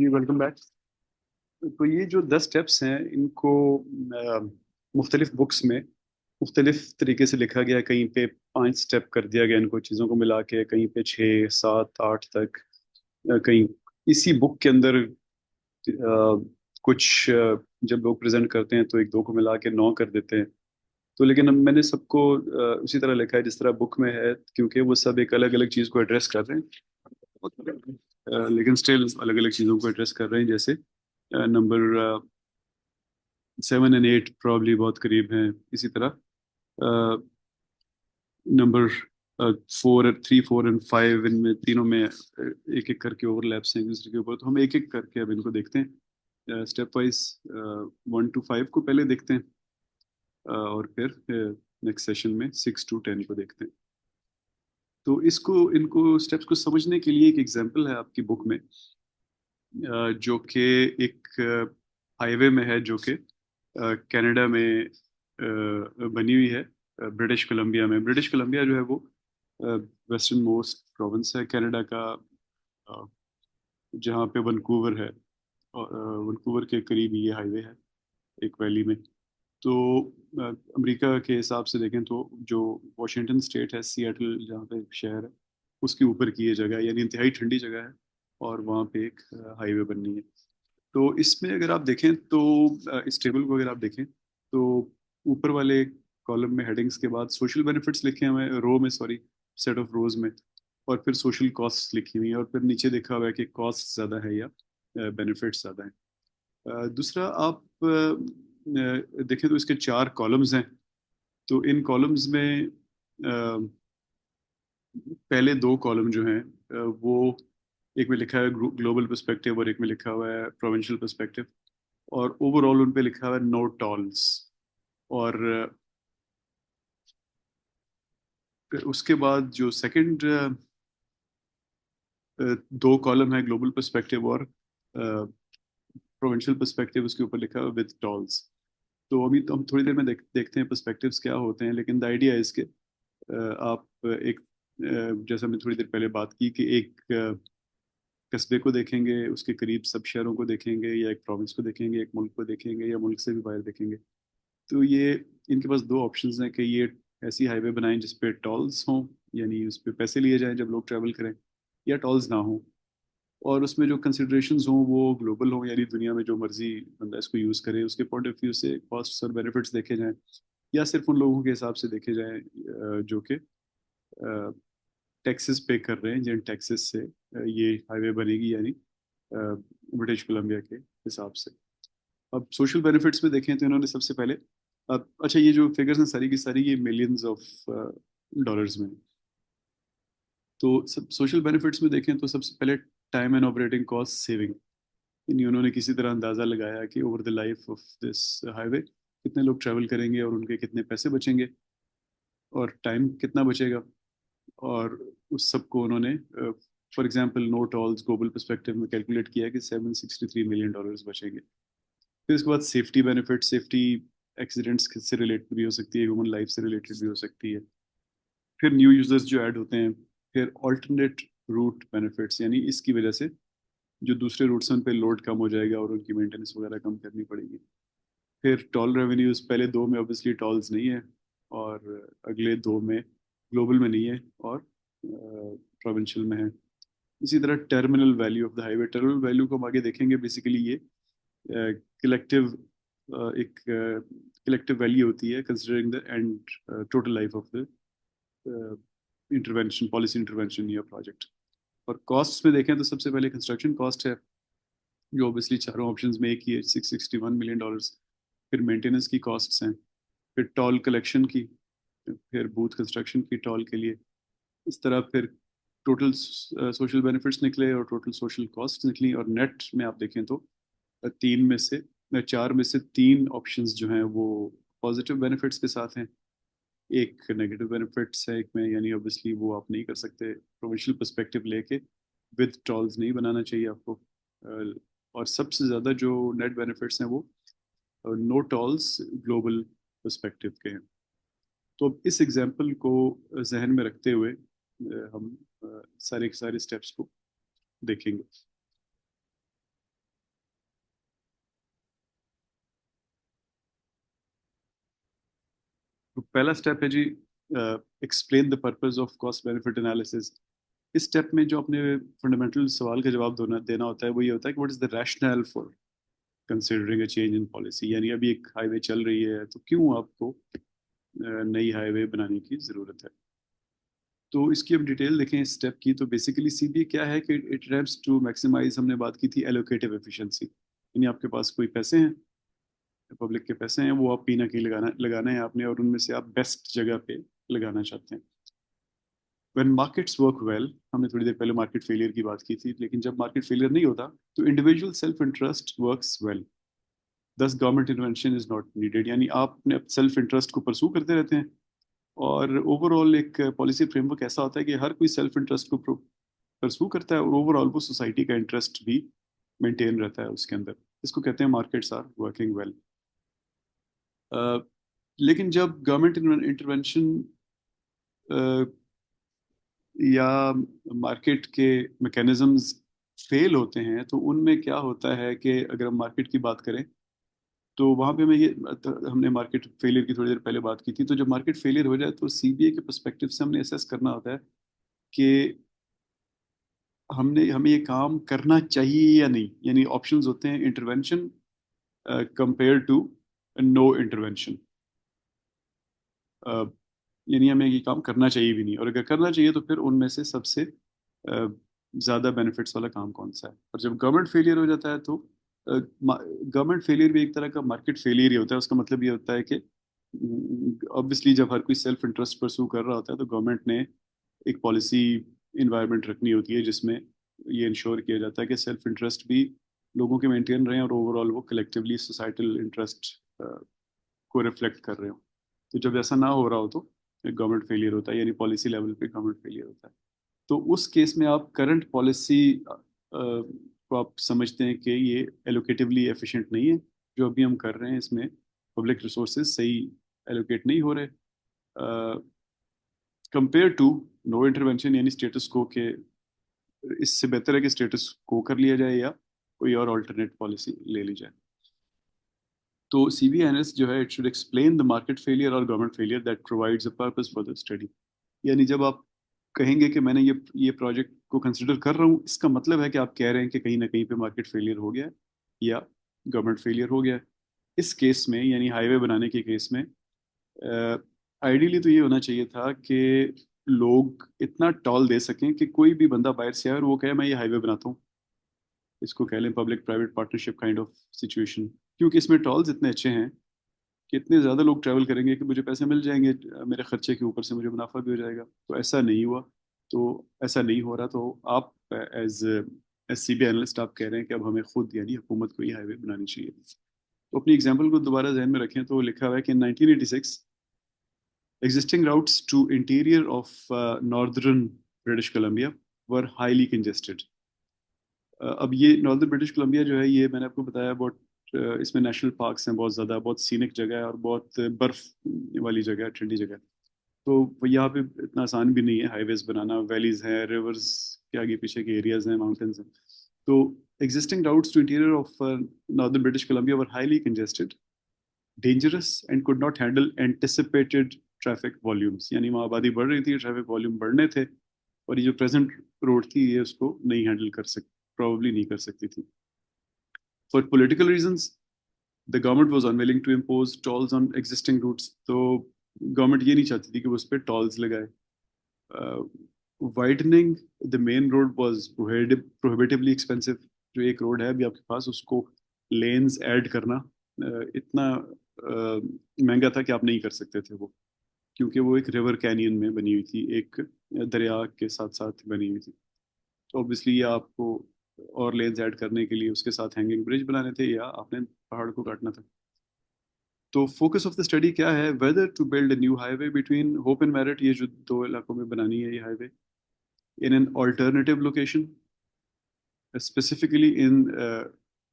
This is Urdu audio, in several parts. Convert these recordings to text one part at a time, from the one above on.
جی ویلکم بیک. تو یہ جو 10 اسٹیپس ہیں ان کو مختلف بکس میں مختلف طریقے سے لکھا گیا ہے. کہیں پہ 5 اسٹیپ کر دیا گیا ان کو چیزوں کو ملا کے, کہیں پہ 6 7 8 تک, کہیں اسی بک کے اندر کچھ جب لوگ پریزنٹ کرتے ہیں تو ایک دو کو ملا کے 9 کر دیتے ہیں. تو لیکن اب میں نے سب کو اسی طرح لکھا ہے جس طرح بک میں ہے, کیونکہ وہ سب ایک الگ الگ چیز کو ایڈریس کر رہے ہیں, لیکن اسٹل الگ الگ چیزوں کو ایڈریس کر رہے ہیں. جیسے نمبر 7 اور 8 پرابلی بہت قریب ہیں. اسی طرح نمبر 3 4 اور 5 ان میں تینوں میں ایک ایک کر کے اوور لیپس ہیں ایک دوسرے کے اوپر. تو ہم ایک ایک کر کے اب ان کو دیکھتے ہیں اسٹیپ وائز. 1 to 5 کو پہلے دیکھتے ہیں اور پھر نیکسٹ سیشن میں 6 to 10 کو دیکھتے ہیں. تو ان کو اسٹیپس کو سمجھنے کے لیے ایک ایگزامپل ہے آپ کی بک میں, جو کہ ایک ہائی وے میں ہے جو کہ کینیڈا میں بنی ہوئی ہے. برٹش کولمبیا میں. برٹش کولمبیا جو ہے وہ ویسٹرن موسٹ پروونس ہے کینیڈا کا, جہاں پہ ونکوور ہے. ونکوور کے قریب یہ ہائی وے ہے ایک ویلی میں. تو امریکہ کے حساب سے دیکھیں تو جو واشنگٹن اسٹیٹ ہے, سیاٹل جہاں پہ شہر ہے, اس کے اوپر کی یہ جگہ ہے, یعنی انتہائی ٹھنڈی جگہ ہے, اور وہاں پہ ایک ہائی وے بننی ہے. تو اس میں اگر آپ دیکھیں تو اس ٹیبل کو اگر آپ دیکھیں تو اوپر والے کالم میں ہیڈنگز کے بعد سوشل بینیفٹس لکھے ہوئے ہیں, رو میں سوری سیٹ آف روز میں, اور پھر سوشل کاسٹ لکھی ہوئی ہیں, اور پھر نیچے دیکھا ہوا ہے کہ کاسٹ زیادہ ہے یا بینیفٹس زیادہ ہیں. دوسرا آپ دیکھیں تو اس کے 4 کالمز ہیں. تو ان کالمز میں پہلے 2 کالم جو ہیں وہ ایک میں لکھا ہے گلوبل پرسپیکٹیو اور ایک میں لکھا ہوا ہے پروونشل پرسپیکٹیو, اور اوور آل ان پہ لکھا ہوا ہے نو ٹالز. اور اس کے بعد جو سیکنڈ 2 کالم ہے گلوبل پرسپیکٹیو اور پروونشل پرسپیکٹیو, اس کے اوپر لکھا ہوا وتھ ٹالز. تو ابھی تو ہم تھوڑی دیر میں دیکھتے ہیں پرسپیکٹیوز کیا ہوتے ہیں. لیکن دا آئیڈیا ہے اس کے آپ ایک جیسا میں تھوڑی دیر پہلے بات کی کہ ایک قصبے کو دیکھیں گے, اس کے قریب سب شہروں کو دیکھیں گے, یا ایک پروونس کو دیکھیں گے, ایک ملک کو دیکھیں گے, یا ملک سے بھی باہر دیکھیں گے. تو یہ ان کے پاس 2 آپشنز ہیں کہ یہ ایسی ہائی وے بنائیں جس پہ ٹولز ہوں, یعنی اس پہ پیسے لیے جائیں جب لوگ ٹریول کریں, یا ٹولز نہ ہوں, اور اس میں جو کنسیڈریشنز ہوں وہ گلوبل ہوں, یعنی دنیا میں جو مرضی بندہ اس کو یوز کرے, اس کے پوائنٹ آف ویو سے کاسٹس اور بینیفٹس دیکھے جائیں, یا صرف ان لوگوں کے حساب سے دیکھے جائیں جو کہ ٹیکسز پے کر رہے ہیں, جن ٹیکسز سے یہ ہائی وے بنے گی, یعنی برٹش کولمبیا کے حساب سے. اب سوشل بینیفٹس میں دیکھیں تو انہوں نے سب سے پہلے اچھا یہ جو فگرز ہیں ساری کی ساری یہ ملینز آف ڈالرز میں. تو سوشل بینیفٹس میں دیکھیں تو سب سے پہلے time and operating cost saving, یعنی انہوں نے کسی طرح اندازہ لگایا کہ over the life of this highway کتنے لوگ ٹریول کریں گے اور ان کے کتنے پیسے بچیں گے اور ٹائم کتنا بچے گا. اور اس سب کو انہوں نے for example no tolls global perspective میں کیلکولیٹ کیا کہ $763 ملین بچیں گے. پھر اس کے بعد سیفٹی بینیفٹ, سیفٹی ایکسیڈنٹس سے ریلیٹڈ بھی ہو سکتی ہے, ہیومن لائف سے ریلیٹڈ بھی ہو سکتی ہے. پھر نیو یوزرز جو ایڈ ہوتے ہیں, پھر آلٹرنیٹ روٹ بینیفٹس, یعنی اس کی وجہ سے جو دوسرے روٹس ہیں ان پہ لوڈ کم ہو جائے گا اور ان کی مینٹیننس وغیرہ کم کرنی پڑے گی. پھر ٹول ریونیوز, پہلے 2 میں اوبیسلی ٹولز نہیں ہیں, اور اگلے 2 میں گلوبل میں نہیں ہے اور پروونشل میں ہے. اسی طرح terminal value of the high way, terminal value کو ہم آگے دیکھیں گے. بیسیکلی یہ کلیکٹیو ایک کلیکٹیو ویلیو ہوتی ہے considering the and total life of the intervention, policy intervention یا پروجیکٹ. اور کاسٹ میں دیکھیں تو سب سے پہلے کنسٹرکشن کاسٹ ہے, جو اوبیسلی چاروں آپشنز میں ایک ہی ہے, $661 ملین. پھر مینٹیننس کی کاسٹس ہیں, پھر ٹول کلیکشن کی, پھر بوتھ کنسٹرکشن کی ٹول کے لیے. اس طرح پھر ٹوٹل سوشل بینیفٹس نکلے اور ٹوٹل سوشل کاسٹ نکلی. اور نیٹ میں آپ دیکھیں تو 4 میں سے 3 آپشنز جو ہیں وہ پازیٹیو بینیفٹس کے ساتھ ہیں, ایک نیگیٹو بینیفٹس ہے ایک میں, یعنی اوبیسلی وہ آپ نہیں کر سکتے. پروونشل پرسپیکٹیو لے کے ود ٹولز نہیں بنانا چاہیے آپ کو. اور سب سے زیادہ جو نیٹ بینیفٹس ہیں وہ نو ٹولز گلوبل پرسپیکٹیو کے ہیں. تو اب اس ایگزامپل کو ذہن میں رکھتے ہوئے ہم سارے اسٹیپس کو دیکھیں گے. پہلا اسٹیپ ہے جی explain the purpose of cost benefit analysis. اس اسٹیپ میں جو اپنے فنڈامنٹل سوال کا جواب دینا ہوتا ہے وہ یہ ہوتا ہے کہ what is the rational for considering a change in policy. یعنی ابھی ایک ہائی وے چل رہی ہے تو کیوں آپ کو نئی ہائی وے بنانے کی ضرورت ہے. تو اس کی اب ڈیٹیل دیکھیں اس اسٹیپ کی. تو بیسیکلی سی بی کیا ہے کہ اٹ ایٹمپٹس ٹو میکسیمائز, ہم نے بات کی تھی ایلوکیٹو ایفیشنسی. یعنی آپ کے پاس کوئی پیسے ہیں, پبلک کے پیسے ہیں, وہ آپ پینا کی لگانا ہے آپ نے, اور ان میں سے آپ بیسٹ جگہ پہ لگانا چاہتے ہیں. وین مارکیٹس ورک ویل, ہم نے تھوڑی دیر پہلے مارکیٹ فیلئر کی بات کی تھی, لیکن جب مارکیٹ فیلئر نہیں ہوتا تو individual self interest works well, this government intervention is not needed. یعنی آپ اپنے سیلف انٹرسٹ کو پرسو کرتے رہتے ہیں, اور اوور آل ایک پالیسی فریم ورک ایسا ہوتا ہے کہ ہر کوئی سیلف انٹرسٹ کو پرسو کرتا ہے, اور اوور آل وہ سوسائٹی کا انٹرسٹ بھی مینٹین رہتا ہے اس کے اندر. اس کو کہتے ہیں مارکیٹس آر ورکنگ ویل. لیکن جب گورنمنٹ انٹرونشن یا مارکیٹ کے میکینزمز فیل ہوتے ہیں تو ان میں کیا ہوتا ہے کہ اگر ہم مارکیٹ کی بات کریں تو وہاں پہ ہم نے مارکیٹ فیلئر کی تھوڑی دیر پہلے بات کی تھی. تو جب مارکیٹ فیلئر ہو جائے تو سی بی اے کے پرسپیکٹو سے ہم نے اسیس کرنا ہوتا ہے کہ ہمیں یہ کام کرنا چاہیے یا نہیں. یعنی آپشنز ہوتے ہیں intervention compare to no intervention. یعنی ہمیں یہ کام کرنا چاہیے بھی نہیں, اور اگر کرنا چاہیے تو پھر ان میں سے سب سے زیادہ بینیفٹس والا کام کون سا ہے. اور جب گورنمنٹ فیلئر ہو جاتا ہے تو گورنمنٹ فیلئر بھی ایک طرح کا مارکیٹ فیلئر ہی ہوتا ہے. اس کا مطلب یہ ہوتا ہے کہ obviously جب ہر کوئی سیلف انٹرسٹ پرسو کر رہا ہوتا ہے تو گورنمنٹ نے ایک پالیسی انوائرمنٹ رکھنی ہوتی ہے جس میں یہ انشور کیا جاتا ہے کہ سیلف انٹرسٹ بھی لوگوں کے مینٹین رہے ہیں, اور اوور آل وہ کلیکٹیولی سوسائٹل انٹرسٹ کو ریفلیکٹ کر رہے ہوں. تو جب ایسا نہ ہو رہا ہو تو گورنمنٹ فیلئر ہوتا ہے, یعنی پالیسی لیول پہ گورنمنٹ فیلئر ہوتا ہے. تو اس کیس میں آپ کرنٹ پالیسی کو آپ سمجھتے ہیں کہ یہ ایلوکیٹیولی ایفیشینٹ نہیں ہے. جو ابھی ہم کر رہے ہیں اس میں پبلک ریسورسز صحیح ایلوکیٹ نہیں ہو رہے کمپیئر ٹو نو انٹرونشن, یعنی اسٹیٹس کو کہ اس سے بہتر ہے کہ اسٹیٹس کو کر لیا جائے یا کوئی اور آلٹرنیٹ پالیسی لے لی جائے. تو سی بی اینس جو ہے it should explain the market failure اور government failure that provides a purpose for the study. یعنی جب آپ کہیں گے کہ میں نے یہ پروجیکٹ کو کنسیڈر کر رہا ہوں, اس کا مطلب ہے کہ آپ کہہ رہے ہیں کہ کہیں نہ کہیں پہ مارکیٹ فیلئر ہو گیا ہے یا گورنمنٹ فیلئر ہو گیا ہے. اس کیس میں یعنی ہائی وے بنانے کے کیس میں آئیڈیلی تو یہ ہونا چاہیے تھا کہ لوگ اتنا ٹال دے سکیں کہ کوئی بھی بندہ باہر سے آئے اور وہ کہے میں یہ ہائی وے بناتا ہوں. اس کو کہہ لیں public private partnership kind of situation, کیونکہ اس میں ٹالز اتنے اچھے ہیں کہ اتنے زیادہ لوگ ٹریول کریں گے کہ مجھے پیسے مل جائیں گے, میرے خرچے کے اوپر سے مجھے منافع بھی ہو جائے گا. تو ایسا نہیں ہوا, تو ایسا نہیں ہو رہا. تو آپ ایز سی بی اینالسٹ آپ کہہ رہے ہیں کہ اب ہمیں خود یعنی حکومت کو یہ ہائی وے بنانی چاہیے. تو اپنی ایگزامپل کو دوبارہ ذہن میں رکھیں تو لکھا ہوا ہے کہ 1986 existing routes to interior of northern British Columbia were highly congested. اب یہ ناردرن برٹش کولمبیا جو ہے یہ میں نے آپ کو بتایا بہت اس میں نیشنل پارکس ہیں بہت زیادہ, بہت سینک جگہ ہے اور بہت برف والی جگہ ہے, ٹھنڈی جگہ. تو یہاں پہ اتنا آسان بھی نہیں ہے ہائی ویز بنانا. ویلیز ہیں, ریورز کے آگے پیچھے کے ایریاز ہیں, ماؤنٹینز ہیں. تو existing routes to interior of northern British Columbia were highly congested, dangerous and could not handle anticipated traffic volumes. یعنی وہاں آبادی بڑھ رہی تھی, ٹریفک والیوم بڑھنے تھے, اور یہ جو پریزنٹ روڈ تھی یہ اس کو نہیں ہینڈل کر سکتی, پروبلی نہیں کر سکتی تھی. For political reasons the government was unwilling to impose tolls on existing routes. تو گورنمنٹ یہ نہیں چاہتی تھی کہ وہ اس پہ ٹولز لگائے. widening the main road was prohibitively expensive. جو ایک روڈ ہے ابھی آپ کے پاس, اس کو لینز ایڈ کرنا اتنا مہنگا تھا کہ آپ نہیں کر سکتے تھے وہ, کیونکہ وہ ایک ریور کینین میں بنی ہوئی تھی, ایک دریا کے ساتھ ساتھ بنی ہوئی تھی. تو اوبیسلی یہ آپ کو اور لینز ایڈ کرنے کے لیے اس کے ساتھ ہینگنگ برج بنانے تھے یا آپ نے پہاڑ کو کاٹنا تھا. تو فوکس آف دا اسٹڈی کیا ہے, whether to build a new highway between Hope and Merritt, یہ جو دو علاقوں میں بنانی ہے یہ highway, in an alternative location specifically in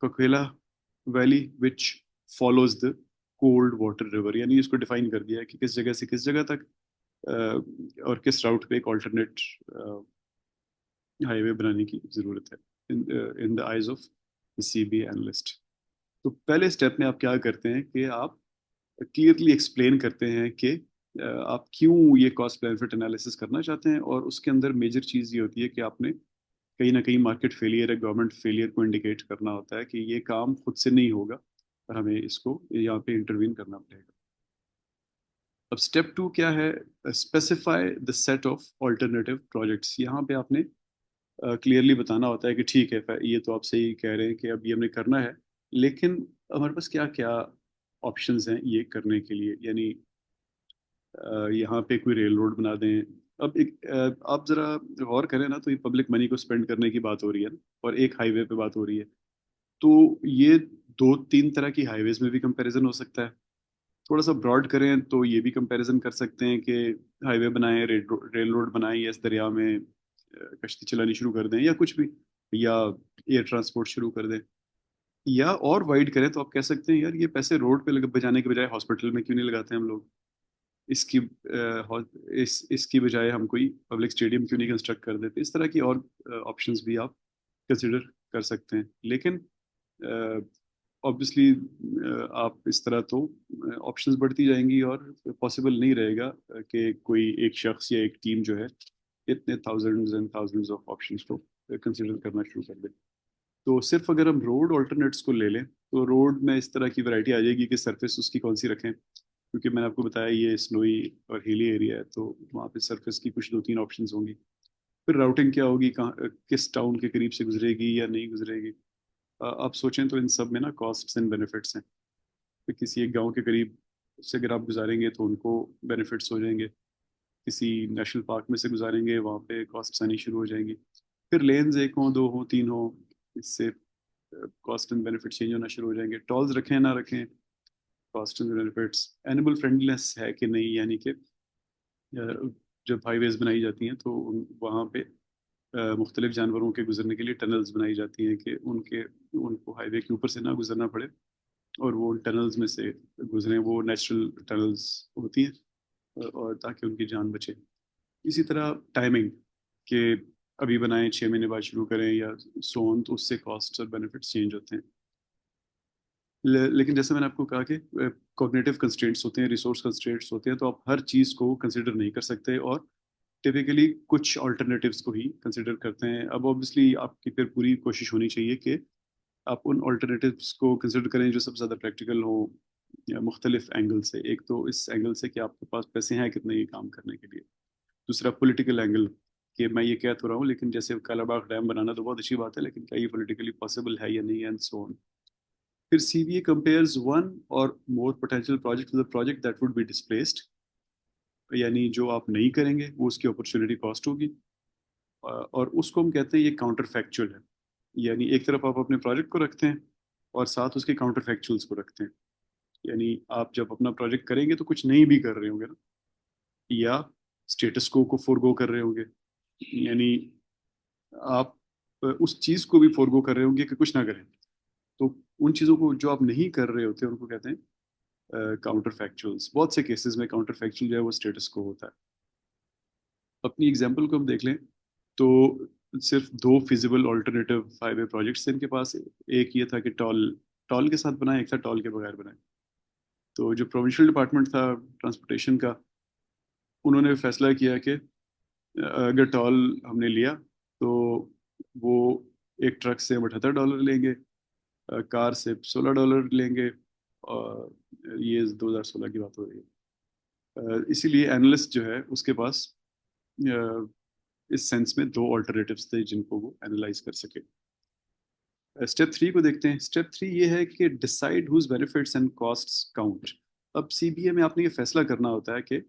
Coquihalla Valley which follows the Coldwater River ریور. یعنی اس کو ڈیفائن کر دیا ہے کہ کس جگہ سے کس جگہ تک اور کس راؤٹ پہ ایک آلٹرنیٹ ہائی وے بنانے کی ضرورت ہے in the eyes of C B analyst. تو پہلے اسٹیپ میں آپ کیا کرتے ہیں کہ آپ کلیئرلی ایکسپلین کرتے ہیں کہ آپ کیوں یہ کاسٹ بینیفٹ انالیسس کرنا چاہتے ہیں، اور اس کے اندر میجر چیز یہ ہوتی ہے کہ آپ نے کہیں نہ کہیں مارکیٹ فیلئر ہے، گورنمنٹ فیلئر کو انڈیکیٹ کرنا ہوتا ہے کہ یہ کام خود سے نہیں ہوگا اور ہمیں اس کو یہاں پہ انٹروین کرنا پڑے گا۔ اب اسٹیپ 2 کیا ہے؟ Specify the set of alternative projects. یہاں پہ آپ نے کلیئرلی بتانا ہوتا ہے کہ ٹھیک ہے، یہ تو آپ صحیح کہہ رہے ہیں کہ اب یہ ہم نے کرنا ہے، لیکن ہمارے پاس کیا کیا آپشنز ہیں یہ کرنے کے لیے۔ یعنی یہاں پہ کوئی ریل روڈ بنا دیں۔ اب ایک آپ ذرا غور کریں نا، تو یہ پبلک منی کو اسپینڈ کرنے کی بات ہو رہی ہے نا، اور ایک ہائی وے پہ بات ہو رہی ہے، تو یہ 2-3 طرح کی ہائی ویز میں بھی کمپیریزن ہو سکتا ہے۔ تھوڑا سا براڈ کریں تو یہ بھی کمپیریزن کر سکتے ہیں کہ ہائی وے بنائیں، ریل روڈ بنائیں، یا اس دریا میں کشتی چلانی شروع کر دیں، یا کچھ بھی، یا ایئر ٹرانسپورٹ شروع کر دیں۔ یا اور وائڈ کریں تو آپ کہہ سکتے ہیں یار یہ پیسے روڈ پہ بجانے کے بجائے ہاسپٹل میں کیوں نہیں لگاتے ہم لوگ؟ اس کی اس کی بجائے ہم کوئی پبلک اسٹیڈیم کیوں نہیں کنسٹرکٹ کر دیتے؟ اس طرح کی اور آپشنز بھی آپ کنسیڈر کر سکتے ہیں۔ لیکن آبویسلی آپ اس طرح تو آپشنز بڑھتی جائیں گی اور پاسبل نہیں رہے گا کہ کوئی ایک شخص یا ایک ٹیم جو ہے اتنے thousands and thousands of options کو کنسیڈر کرنا شروع کر دے۔ تو صرف اگر ہم روڈ آلٹرنیٹس کو لے لیں تو روڈ میں اس طرح کی ورائٹی آ جائے گی کہ سرفیس اس کی کون سی رکھیں، کیونکہ میں نے آپ کو بتایا یہ سنوئی اور ہیلی ایریا ہے، تو وہاں پہ سرفیس کی کچھ 2-3 آپشنز ہوں گی۔ پھر راؤٹنگ کیا ہوگی، کہاں کس ٹاؤن کے قریب سے گزرے گی یا نہیں گزرے گی۔ آپ سوچیں تو ان سب میں نا کاسٹس اینڈ بینیفٹس ہیں۔ کہ کسی ایک گاؤں کے قریب سے اگر آپ گزاریں گے تو ان کو بینیفٹس ہو جائیں گے، کسی نیشنل پارک میں سے گزاریں گے وہاں پہ کاسٹس آنی شروع ہو جائیں گی۔ پھر لینز 1 ہوں، 2 ہوں، 3 ہوں، اس سے کاسٹ اینڈ بینیفٹ چینج ہونا شروع ہو جائیں گے۔ ٹولز رکھیں نہ رکھیں، کاسٹ اینڈ بینیفٹس۔ اینیمل فرینڈلنس ہے کہ نہیں، یعنی کہ جب ہائی ویز بنائی جاتی ہیں تو وہاں پہ مختلف جانوروں کے گزرنے کے لیے ٹنلز بنائی جاتی ہیں کہ ان کو ہائی وے کے اوپر سے نہ گزرنا پڑے اور وہ ان ٹنلز میں سے گزریں، وہ نیچرل ٹنلز ہوتی ہیں، اور تاکہ ان کی جان بچے۔ اسی طرح ٹائمنگ کہ ابھی بنائیں 6 مہینے بعد شروع کریں یا سون، تو اس سے کاسٹ اور بینیفٹس چینج ہوتے ہیں۔ لیکن جیسے میں نے آپ کو کہا کہ کوگنیٹو کنسٹرینٹس ہوتے ہیں، ریسورس کنسٹرینٹس ہوتے ہیں، تو آپ ہر چیز کو کنسیڈر نہیں کر سکتے، اور ٹپیکلی کچھ آلٹرنیٹیوز کو ہی کنسیڈر کرتے ہیں۔ اب اوبیسلی آپ کی پھر پوری کوشش ہونی چاہیے کہ آپ ان آلٹرنیٹیوز کو کنسیڈر کریں جو سب سے زیادہ پریکٹیکل ہو، یا مختلف اینگل سے۔ ایک تو اس اینگل سے کہ آپ کے پاس پیسے ہیں کتنے یہ کام کرنے کے لیے، دوسرا پولیٹیکل اینگل کہ میں یہ کہہ تو رہا ہوں لیکن جیسے کالا باغ ڈیم بنانا تو بہت اچھی بات ہے، لیکن کیا یہ پولیٹیکلی پاسبل ہے یا نہیں، اینڈ سو آن۔ پھر C B A compares one or more potential project with project that would be displaced, یعنی جو آپ نہیں کریں گے وہ اس کی اپرچونیٹی کاسٹ ہوگی، اور اس کو ہم کہتے ہیں یہ کاؤنٹر فیکچوئل ہے۔ یعنی ایک طرف آپ اپنے پروجیکٹ کو رکھتے ہیں اور ساتھ اس کے کاؤنٹر فیکچوئلس کو رکھتے ہیں۔ یعنی آپ جب اپنا پروجیکٹ کریں گے تو کچھ نہیں بھی کر رہے ہوں گے نا، یا اسٹیٹس کو فورگو کر رہے ہوں گے، یعنی آپ اس چیز کو بھی فورگو کر رہے ہوں گے کہ کچھ نہ کریں۔ تو ان چیزوں کو جو آپ نہیں کر رہے ہوتے ان کو کہتے ہیں کاؤنٹر فیکچوئلس۔ بہت سے کیسز میں کاؤنٹر فیکچوئل جو ہے وہ اسٹیٹس کو ہوتا ہے۔ اپنی ایگزامپل کو ہم دیکھ لیں تو صرف 2 فیزیبل آلٹرنیٹیو ہائی وے پروجیکٹس تھے ان کے پاس۔ ایک یہ تھا کہ ٹال کے ساتھ بنائیں، ایک تھا ٹال کے بغیر بنائیں۔ تو جو پروونشل ڈپارٹمنٹ تھا ٹرانسپورٹیشن کا، انہوں نے فیصلہ کیا کہ اگر ٹال ہم نے لیا تو وہ ایک ٹرک سے $78 لیں گے، کار سے $16 لیں گے، اور یہ 2016 کی بات ہو رہی ہے۔ اسی لیے اینالسٹ جو ہے اس کے پاس اس سینس میں 2 آلٹرنیٹیوز تھے جن کو وہ اینالائز کر سکے۔ اسٹیپ 3 کو دیکھتے ہیں۔ اسٹیپ 3 یہ ہے کہ decide whose benefits and costs count. اب سی بی اے میں آپ نے یہ فیصلہ کرنا ہوتا ہے کہ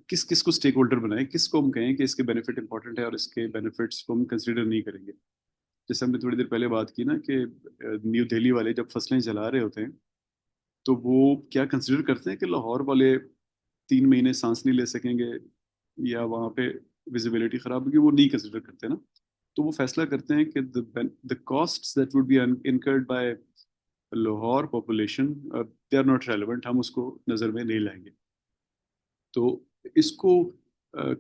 کس کس کو اسٹیک ہولڈر بنائیں، کس کو ہم کہیں کہ اس کے بینیفٹ امپورٹنٹ ہے اور اس کے بینیفٹس کو ہم کنسیڈر نہیں کریں گے۔ جیسے ہم نے تھوڑی دیر پہلے بات کی نا کہ نیو دہلی والے جب فصلیں جلا رہے ہوتے ہیں تو وہ کیا کنسیڈر کرتے ہیں کہ لاہور والے 3 مہینے سانس نہیں لے سکیں گے یا وہاں پہ ویزیبلٹی خراب ہوگی، وہ نہیں کنسیڈر کرتے نا۔ تو وہ فیصلہ کرتے ہیں کہ the costs that would be incurred by Lahore population they are not relevant، ہم اس کو نظر میں نہیں لائیں گے۔ تو اس کو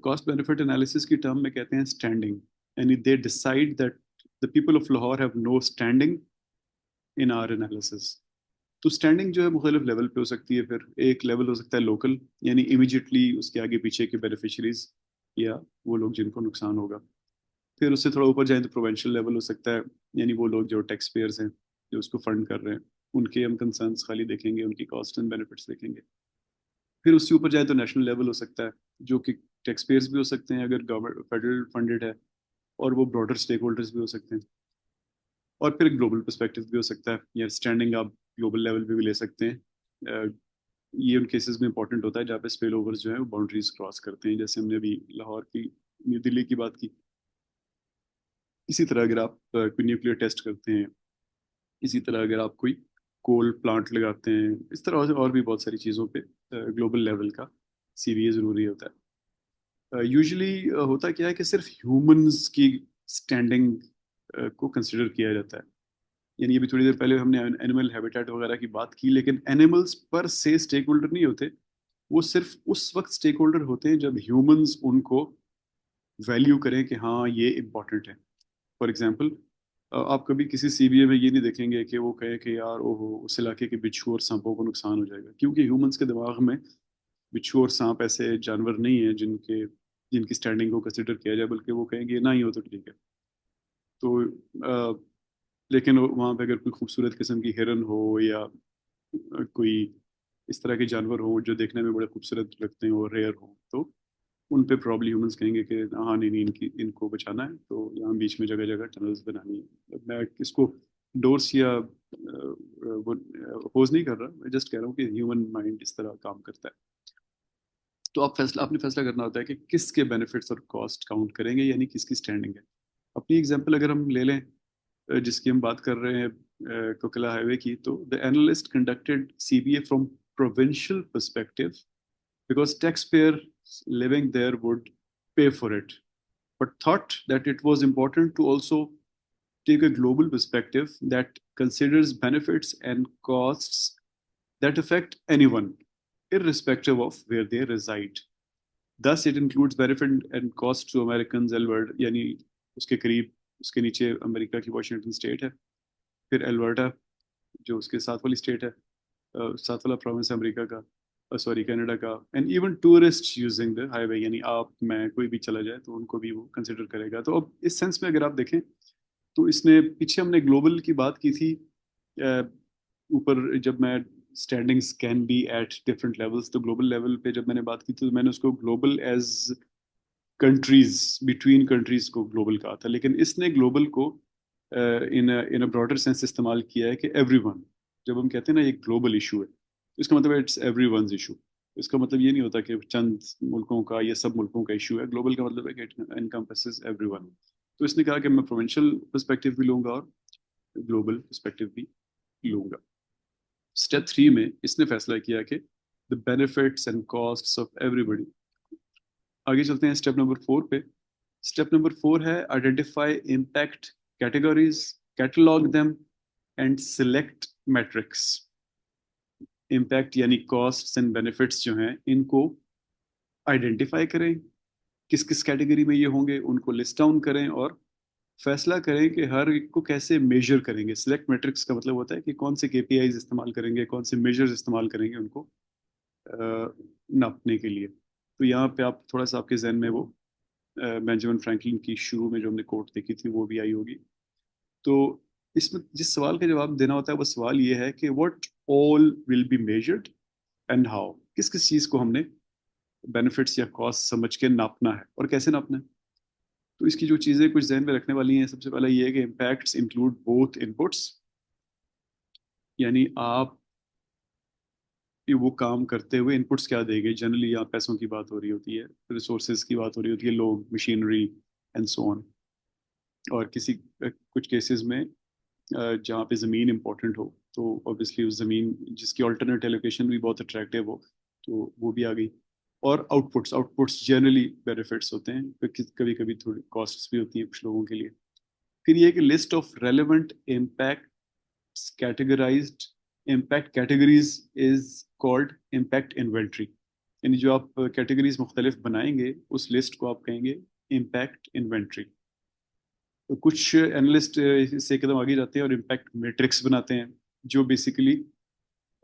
کاسٹ بینیفٹ انالیسس کی ٹرم میں کہتے ہیں اسٹینڈنگ، یعنی they decide that the people of Lahore have no standing in our analysis۔ تو اسٹینڈنگ جو ہے مختلف لیول پہ ہو سکتی ہے. پھر ایک لیول ہو سکتا ہے لوکل، یعنی امیجیٹلی اس کے آگے پیچھے کے بینیفیشریز یا وہ لوگ جن کو نقصان ہوگا. پھر اس سے تھوڑا اوپر جائیں تو پروونشل لیول ہو سکتا ہے، یعنی وہ لوگ جو ٹیکس پیئرز ہیں جو اس کو فنڈ کر رہے ہیں، ان کے ہم کنسرنس خالی دیکھیں گے، ان کی کاسٹ اینڈ بینیفٹس دیکھیں گے. پھر اس سے اوپر جائے تو نیشنل لیول ہو سکتا ہے، جو کہ ٹیکس پیئرز بھی ہو سکتے ہیں اگر گورنمنٹ فیڈرل فنڈڈ ہے، اور وہ براڈر اسٹیک ہولڈرز بھی ہو سکتے ہیں. اور پھر گلوبل پرسپیکٹو بھی ہو سکتا ہے، یا اسٹینڈنگ آپ گلوبل لیول پہ بھی لے سکتے ہیں. یہ ان کیسز میں امپورٹنٹ ہوتا ہے جہاں پہ اسپیل اوورز جو ہیں وہ باؤنڈریز کراس کرتے ہیں، جیسے ہم نے ابھی لاہور کی، نیو دلی کی بات کی. اسی طرح اگر آپ کوئی نیوکلیئر ٹیسٹ کرتے ہیں، اسی طرح اگر آپ کوئی کول پلانٹ لگاتے ہیں، اس طرح سے اور بھی بہت ساری چیزوں پہ گلوبل لیول کا سی بی اے ضروری ہوتا ہے. یوزلی ہوتا کیا ہے کہ صرف ہیومنز کی اسٹینڈنگ کو کنسیڈر کیا جاتا ہے. یعنی ابھی تھوڑی دیر پہلے ہم نے اینیمل ہیبیٹیٹ وغیرہ کی بات کی، لیکن اینیملز پر سے اسٹیک ہولڈر نہیں ہوتے. وہ صرف اس وقت اسٹیک ہولڈر ہوتے ہیں جب ہیومنز ان کو ویلیو کریں کہ ہاں یہ امپورٹنٹ ہے. فار ایگزامپل، آپ کبھی کسی سی بی اے میں یہ نہیں دیکھیں گے کہ وہ کہے کہ یار اوہ اس علاقے کے بچھو اور سانپوں کو نقصان ہو جائے گا، کیونکہ ہیومنز کے دماغ میں بچھو اور سانپ ایسے جانور نہیں ہیں جن کی اسٹینڈنگ کو کنسیڈر کیا جائے، بلکہ وہ کہیں گے نہ ہی ہو تو ٹھیک ہے. تو لیکن وہاں پہ اگر کوئی خوبصورت قسم کی ہرن ہو یا کوئی اس طرح کے جانور ہوں جو دیکھنے میں بڑے خوبصورت لگتے ہیں اور ریئر ہوں، تو ان پہ پرابلی ہیومنس کہیں گے کہ ہاں نہیں نہیں ان کو بچانا ہے، تو یہاں بیچ میں جگہ جگہ ٹنلز بنانی ہے. میں اس کو ڈورس یا اپوز نہیں کر رہا، میں جسٹ کہہ رہا ہوں کہ ہیومن مائنڈ اس طرح کام کرتا ہے. تو آپ نے فیصلہ کرنا ہوتا ہے کہ کس کے بینیفٹس اور کاسٹ کاؤنٹ کریں گے، یعنی کس کی اسٹینڈنگ ہے. اپنی ایگزامپل اگر ہم لے لیں جس کی ہم بات کر رہے ہیں کوکلا ہائی وے کی، تو the analyst conducted C B A from provincial perspective because taxpayers living there would pay for it, but thought that it was important to also take a global perspective that considers benefits and costs that affect anyone, irrespective of where they reside. Thus, it includes benefit and cost to Americans. Alberta, یعنی اس کے قریب، اس کے نیچے امریکہ کی واشنگٹن اسٹیٹ ہے، پھر البرٹا جو اس کے ساتھ والی اسٹیٹ ہے، ساتھ والا پروونس ہے امریکہ کا، سوری کینیڈا کا. And even tourist using the highway, یعنی آپ میں کوئی بھی چلا جائے تو ان کو بھی وہ کنسیڈر کرے گا. تو اب اس سینس میں اگر آپ دیکھیں تو اس نے پیچھے ہم نے گلوبل کی بات کی تھی اوپر، جب میں standings can be at different levels, تو گلوبل لیول پہ جب میں نے بات کی تھی تو میں نے اس کو global as countries, between countries کو گلوبل کہا تھا. لیکن اس نے گلوبل کو ان اے براڈر سینس استعمال کیا ہے کہ ایوری ون. جب ہم کہتے ہیں نا یہ گلوبل ایشو ہے، اس کا مطلب ہے اٹس ایوری ونز ایشو. اس کا مطلب یہ نہیں ہوتا کہ چند ملکوں کا یا سب ملکوں کا ایشو ہے. گلوبل کا مطلب ہے کہ اٹ انکمپسز ایوری ون. تو اس نے کہا کہ میں پروونشل پرسپیکٹو بھی لوں گا اور گلوبل پرسپیکٹو بھی لوں گا. اسٹیپ 3 میں اس نے فیصلہ کیا کہ the benefits and costs of everybody. آگے چلتے ہیں اسٹیپ نمبر 4 پہ. اسٹیپ نمبر 4 ہے identify impact categories, catalog them and select metrics. Impact یعنی کاسٹس اینڈ بینیفٹس جو ہیں ان کو آئیڈینٹیفائی کریں، کس کس کیٹیگری میں یہ ہوں گے ان کو لسٹ ڈاؤن کریں، اور فیصلہ کریں کہ ہر ایک کو کیسے میجر کریں گے. سلیکٹ میٹرکس کا مطلب ہوتا ہے کہ کون سے کے پی آئیز استعمال کریں گے، کون سے میجرز استعمال کریں گے ان کو ناپنے کے لیے. تو یہاں پہ آپ تھوڑا سا آپ کے ذہن میں وہ بینجامن فرینکلن کی شروع میں جو ہم نے کوٹ دیکھی تھی وہ بھی آئی ہوگی. تو اس میں جس سوال کا جواب دینا ہوتا ہے وہ سوال یہ ہے کہ what all will be measured and how. کس کس چیز کو ہم نے بینیفٹس یا کاسٹ سمجھ کے ناپنا ہے اور کیسے ناپنا ہے. تو اس کی جو چیزیں کچھ ذہن میں رکھنے والی ہیں، سب سے پہلا یہ ہے کہ امپیکٹس انکلوڈ بوتھ انپٹس، یعنی آپ وہ کام کرتے ہوئے انپٹس کیا دیں گے. جنرلی یہاں پیسوں کی بات ہو رہی ہوتی ہے، ریسورسز کی بات ہو رہی ہوتی ہے، لوگ، مشینری اینڈ سو آن. اور کچھ کیسز میں جہاں پہ زمین امپورٹنٹ ہو تو اوبیسلی اس زمین جس کی آلٹرنیٹ ایلوکیشن بھی بہت اٹریکٹیو ہو تو وہ بھی آ گئی. اور آؤٹ پٹس جنرلی بینیفٹس ہوتے ہیں، کبھی کبھی تھوڑی کاسٹس بھی ہوتی ہیں کچھ لوگوں کے لیے. پھر یہ کہ list of relevant impact categorised impact categories is called impact inventory. یعنی جو آپ کیٹیگریز مختلف بنائیں گے اس لسٹ کو آپ کہیں گے امپیکٹ انوینٹری. کچھ اینالسٹ اس سے ایک قدم آگے جاتے ہیں اور امپیکٹ میٹرکس بناتے ہیں جو basically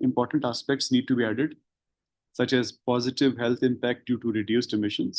important aspects need to be added, such as positive health impact due to reduced emissions.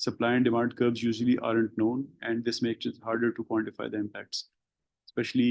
supply and demand curves usually aren't known, and this makes it harder to quantify the impacts, especially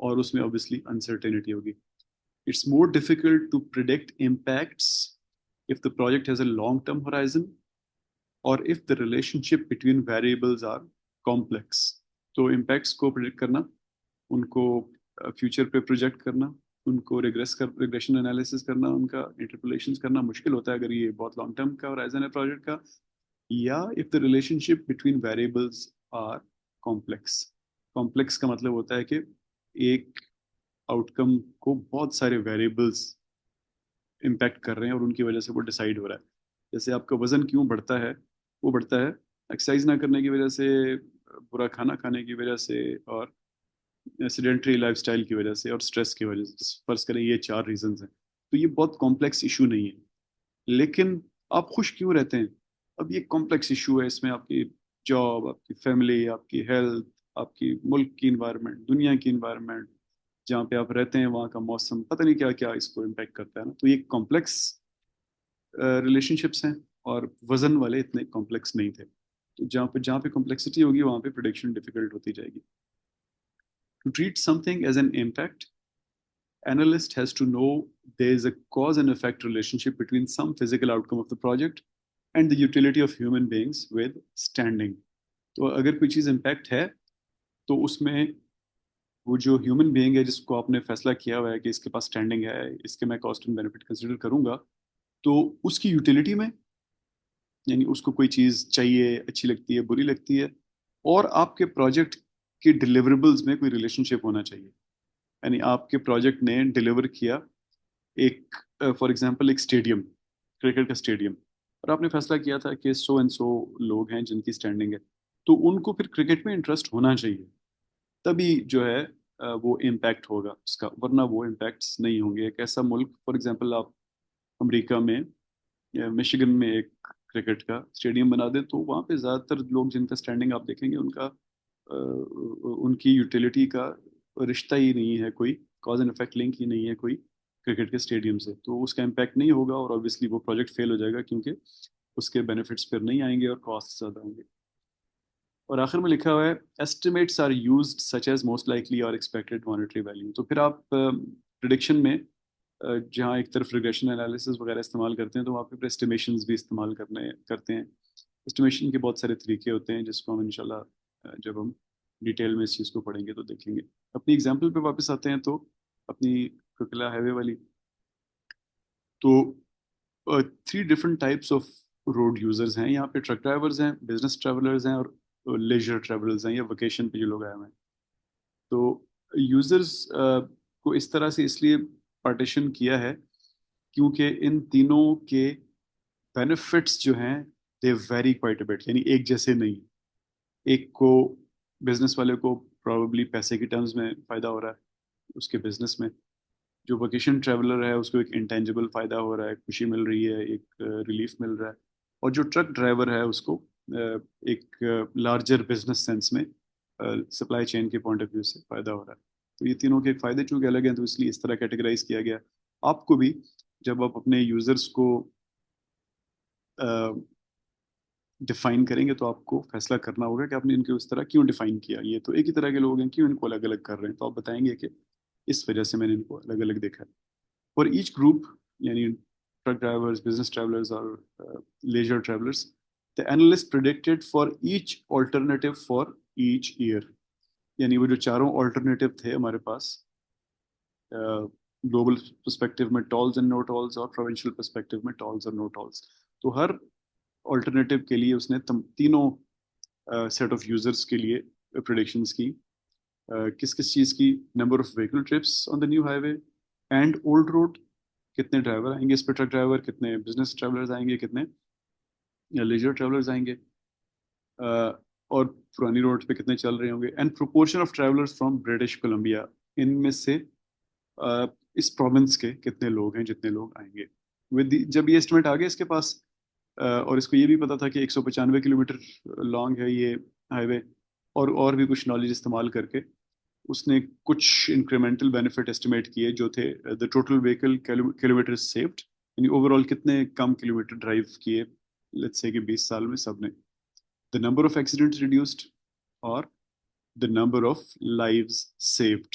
اور اس میں obviously uncertainty ہوگی. It's more difficult to predict impacts if the project has a long-term horizon or if the relationship between variables are complex. تو impacts کو predict کرنا, ان کو فیوچر پہ پروجیکٹ کرنا, ان کو ریگریشن انالیسس کرنا, ان کا انٹرپولیشنز کرنا مشکل ہوتا ہے اگر یہ بہت لانگ ٹرم کا ہورائزن ہے پروجیکٹ کا, یا if the relationship between variables are complex. Complex کا مطلب ہوتا ہے کہ ایک آؤٹ کم کو بہت سارے ویریبلز امپیکٹ کر رہے ہیں اور ان کی وجہ سے وہ ڈیسائیڈ ہو رہا ہے. جیسے آپ کا وزن کیوں بڑھتا ہے, وہ بڑھتا ہے ایکسرسائز نہ کرنے کی وجہ سے, برا کھانا کھانے کی وجہ سے, اور سیڈنٹری لائف اسٹائل کی وجہ سے, اور اسٹریس کی وجہ سے. فرض کریں یہ 4 ریزنز ہیں. تو یہ بہت کمپلیکس ایشو نہیں ہے, لیکن آپ خوش کیوں رہتے ہیں؟ اب یہ کمپلیکس ایشو ہے, اس میں آپ کی جاب, آپ کی فیملی, آپ کی ہیلتھ, آپ کی ملک کی انوائرمنٹ, دنیا کی انوائرمنٹ, جہاں پہ آپ رہتے ہیں وہاں کا موسم, پتہ نہیں کیا کیا اس کو امپیکٹ کرتا ہے نا. تو یہ کمپلیکس ریلیشن شپس ہیں, اور وزن والے اتنے کمپلیکس نہیں تھے. تو جہاں پہ کمپلیکسٹی ہوگی وہاں پہ پریڈکشن ڈیفیکلٹ ہوتی جائے گی. To treat something as an impact, analyst has to know there is a cause and effect relationship between some physical outcome of the project and the utility of human beings with standing. تو اگر کوئی چیز امپیکٹ ہے تو اس میں وہ جو ہیومن بینگ ہے جس کو آپ نے فیصلہ کیا ہوا ہے کہ اس کے پاس اسٹینڈنگ ہے, اس کے میں کاسٹ اینڈ بینیفٹ کنسیڈر کروں گا, تو اس کی یوٹیلیٹی میں, یعنی اس کو کوئی چیز چاہیے, اچھی لگتی ہے, بری لگتی ہے, اور آپ کے پروجیکٹ کے ڈیلیوریبلز میں کوئی ریلیشن شپ ہونا چاہیے. یعنی آپ کے پروجیکٹ نے ڈیلیور کیا ایک فار ایگزامپل ایک اسٹیڈیم, کرکٹ کا اسٹیڈیم, اور آپ نے فیصلہ کیا تھا کہ 100 اینڈ 100 لوگ ہیں جن کی اسٹینڈنگ ہے, تو ان کو پھر کرکٹ میں انٹرسٹ ہونا چاہیے, تبھی جو ہے وہ امپیکٹ ہوگا اس کا, ورنہ وہ امپیکٹس نہیں ہوں گے. ایک ایسا ملک, فار ایگزامپل آپ امریکہ میں مشیگن میں ایک کرکٹ کا اسٹیڈیم بنا دیں, تو وہاں پہ زیادہ تر لوگ جن کا اسٹینڈنگ آپ دیکھیں گے ان کی یوٹیلیٹی کا رشتہ ہی نہیں ہے, کوئی کاز اینڈ افیکٹ لنک ہی نہیں ہے کوئی کرکٹ کے اسٹیڈیم سے. تو اس کا امپیکٹ نہیں ہوگا, اور obviously وہ پروجیکٹ فیل ہو جائے گا, کیونکہ اس کے بینیفٹس پھر نہیں آئیں گے اور کاسٹ زیادہ ہوں گے. اور آخر میں لکھا ہوا ہے estimates are used such as most likely اور ایکسپیکٹڈ مانیٹری ویلیو. تو پھر آپ پریڈکشن میں جہاں ایک طرف ریگریشن انالیسس وغیرہ استعمال کرتے ہیں, تو وہاں پہ اسٹیمیشنز بھی استعمال کرتے ہیں. اسٹیمیشن کے بہت سارے طریقے ہوتے ہیں جس کو ہم انشاءاللہ جب ہم ڈیٹیل میں اس چیز کو پڑھیں گے تو دیکھیں گے. اپنی ایگزامپل پہ واپس آتے ہیں, تو اپنی کوکلا ہائی وے والی, تو 3 different types of road users ہیں یہاں پہ. ٹرک ڈرائیورز ہیں, بزنس ٹریولرز ہیں, اور لیجر ٹریولرز ہیں یا ویکیشن پہ جو لوگ آئے ہوئے ہیں. تو یوزرز کو اس طرح سے اس لیے پارٹیشن کیا ہے کیونکہ ان تینوں کے بینیفٹس جو ہیں they very quite a but, یعنی ایک جیسے نہیں. ایک کو, بزنس والے کو پرابیبلی پیسے کی ٹرمز میں فائدہ ہو رہا ہے اس کے بزنس میں, جو ویکیشن ٹریولر ہے اس کو ایک انٹینجیبل فائدہ ہو رہا ہے, خوشی مل رہی ہے, ایک ریلیف مل رہا ہے, اور جو ٹرک ڈرائیور ہے اس کو ایک لارجر بزنس سینس میں سپلائی چین کے پوائنٹ آف ویو سے فائدہ ہو رہا ہے. تو یہ تینوں کے فائدے چونکہ الگ ہیں, تو اس لیے اس طرح کیٹیگرائز کیا گیا. آپ کو بھی جب آپ اپنے یوزرس کو ڈیفائن کریں گے تو آپ کو فیصلہ کرنا ہوگا کہ آپ نے ان کو اس طرح کیوں ڈیفائن کیا. یہ تو ایک ہی طرح کے لوگ ہیں, کیوں ان کو الگ الگ کر رہے ہیں؟ تو آپ بتائیں گے کہ اس وجہ سے میں نے ان کو الگ الگ دیکھا ہے. For each group, yani truck drivers, business travelers, or leisure travelers, the analyst predicted for each alternative for each year. یعنی وہ جو چاروں آلٹرنیٹیو تھے ہمارے پاس, گلوبل پرسپیکٹو میں ٹولز اینڈ نو ٹولز, اور پروونشل پرسپیکٹو میں ٹولز اور نو ٹولز. تو ہر آلٹرنیٹیو کے لیے اس نے تینوں سیٹ آف یوزرس کے لیے پریڈکشنز کی. کس کس چیز کی؟ Number of vehicle trips on the new high way and old road, کتنے ڈرائیور آئیں گے اس پہ, ٹرک ڈرائیور کتنے, بزنس ٹریولرز آئیں گے کتنے, یا لیجر ٹریولرز آئیں گے, اور پرانی روڈ پہ کتنے چل رہے ہوں گے, and proportion of travellers from British Columbia, ان میں سے اس پروونس کے کتنے لوگ ہیں جتنے لوگ آئیں گے. جب یہ اسٹیمیٹ آ گیا اس کے پاس, اور اس کو یہ بھی پتا تھا کہ 195 کلومیٹر لانگ ہے یہ ہائی وے, اور بھی کچھ نالج استعمال کر کے اس نے کچھ انکریمنٹل بینیفٹ اسٹیمیٹ کیے جو تھے the total vehicle kilometre saved, یعنی اوور آل کتنے کم کلومیٹر ڈرائیو کیے لیٹس سے کہ 20 سال میں سب نے, the number of accidents reduced, اور the number of lives saved.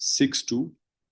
6 to